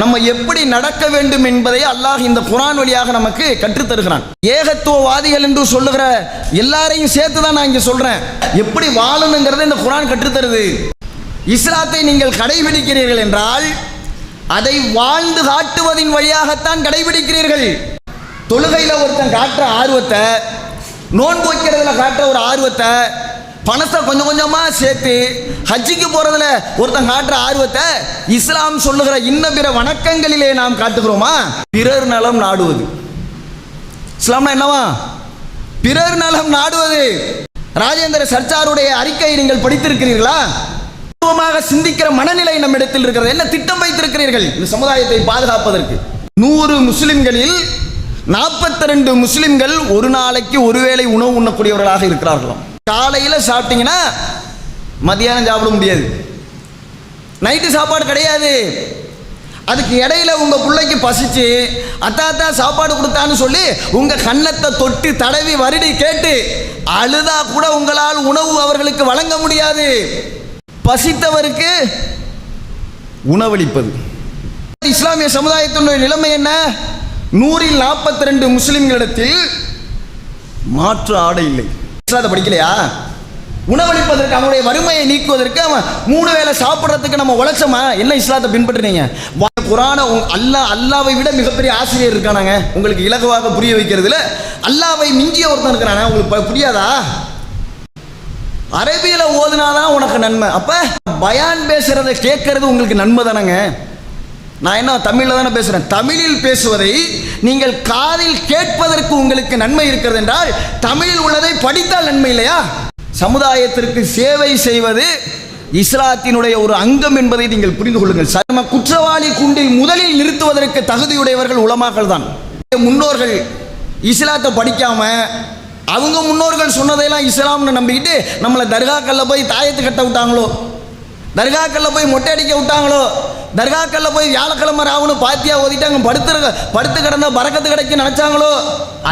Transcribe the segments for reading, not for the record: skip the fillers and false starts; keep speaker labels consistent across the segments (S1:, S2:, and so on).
S1: நம்ம எப்படி நடக்க வேண்டும் என்பதை அல்லாஹ் இந்த குர்ஆன் வழியாக நமக்கு கற்றுத் தருகிறான். ஏகத்துவவாதிகள் என்று சொல்லுகிற எல்லாரையும் சேர்த்து தான் நான் இங்க சொல்றேன். எப்படி வாழணுங்கிறத இந்த குர்ஆன் கற்றுத் தருது. இஸ்லாத்தை நீங்கள் கடைபிடிக்கிறீர்கள் என்றால் அதை வாழ்ந்து காட்டுவதின் வழியாகத்தான் கடைபிடிக்கிறீர்கள். தொழுகையில ஒருத்தன் காட்டுற ஆர்வத்தை, நோன்பு வைக்கிறதுல காட்டுற ஒரு ஆர்வத்தை, பணத்தை கொஞ்சம் கொஞ்சமா சேர்த்து ஹஜ்ஜிக்கு போறதுல ஒருத்தன் காட்டுற ஆர்வத்தை இஸ்லாம் சொல்லுகிற இன்ன பிற வணக்கங்களிலே நாம் காட்டுகிறோமா? பிறர் நலம் நாடுவது. இஸ்லாம்னா என்னவா? பிறர் நலம் நாடுவது. ராஜேந்திர சர்ச்சாருடைய அறிக்கையை நீங்கள் படித்திருக்கிறீர்களா? சிந்திக்கிற மனநிலை நம்ம இடத்தில் இருக்கிறது. என்ன திட்டம் வைத்திருக்கிறீர்கள் இந்த சமுதாயத்தை பாதுகாப்பதற்கு? 100 முஸ்லிம்களில் 42 முஸ்லிம்கள் ஒரு நாளைக்கு ஒருவேளை உணவு உண்ணக்கூடியவர்களாக இருக்கிறார்களாம். காலையில் சாப்பிட்டீங்கன்னா மதியானம் சாப்பிட முடியாது, நைட்டு சாப்பாடு கிடையாது. அதுக்கு இடையில உங்க பிள்ளைக்கு பசிச்சு அத்தாத்தா சாப்பாடு கொடுத்தான்னு சொல்லி உங்க கன்னத்தை தொட்டு தடவி வருடி கேட்டு அழுதா கூட உங்களால் உணவு அவர்களுக்கு வழங்க முடியாது. பசித்தவருக்கு உணவளிப்பது. இஸ்லாமிய சமுதாயத்தினுடைய நிலைமை என்ன? 100ல் 42 முஸ்லிம்களிடத்தில் மாற்று ஆடை இல்லை. இஸ்லாத்தை படிக்கலையா? உணவளிப்பதற்கு, அவனுடைய வறுமையை நீக்குவதற்கு, அவன் 3 வேளை சாப்பிட்றதுக்கு நம்ம உழைச்சோமா? என்ன இஸ்லாத்தை பின்பற்றுறீங்க? குர்ஆனை அல்லாவை விட மிகப்பெரிய ஆசிரியர் இருக்கானாங்க உங்களுக்கு இலகுவாக புரிய வைக்கிறதுல. அல்லாவை மிஞ்சிய ஒருத்தன் இருக்கிறானா? உங்களுக்கு புரியாதா? அரபியில ஓதுனாதான் உனக்கு நன்மை. அப்ப பயான் பேசுறதை கேட்கறது உங்களுக்கு நன்மை தானங்க. நான் என்ன தமிழ்ல தானே பேசுறேன். தமிழில் பேசுவதை நீங்கள் காதில் கேட்பதற்கு உங்களுக்கு நன்மை இருக்கிறது என்றால் தமிழில் உள்ளதை படித்தால் நன்மை இல்லையா? சமுதாயத்திற்கு சேவை செய்வது இஸ்லாத்தினுடைய ஒரு அங்கம் என்பதை நீங்கள் புரிந்து கொள்ளுங்கள். நம்ம குற்றவாளி கூண்டில் முதலில் நிறுத்துவதற்கு தகுதியுடையவர்கள் உலமாக்கள் தான். முன்னோர்கள் இஸ்லாத்தை படிக்காம அவங்க முன்னோர்கள் சொன்னதையெல்லாம் இஸ்லாம்னு நம்பிக்கிட்டு நம்மளை தர்காக்கல்ல போய் தாயத்து கட்ட விட்டாங்களோ, தர்காக்கல்ல போய் மொட்டை அடிக்க விட்டாங்களோ, தர்காக்கல்ல போய் வியாழக்கிழமை ராவணு பாத்தியா ஓதிட்டு அங்கே படுத்து கிடந்த பரக்கத்து கிடைக்க நினைச்சாங்களோ,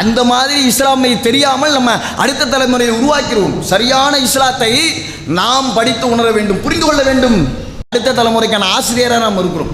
S1: அந்த மாதிரி இஸ்லாமை தெரியாமல் நம்ம அடுத்த தலைமுறையை உருவாக்கிடுவோம். சரியான இஸ்லாத்தை நாம் படித்து உணர வேண்டும், புரிந்து கொள்ள வேண்டும். அடுத்த தலைமுறைக்கான ஆசிரியராக நாம் இருக்கிறோம்.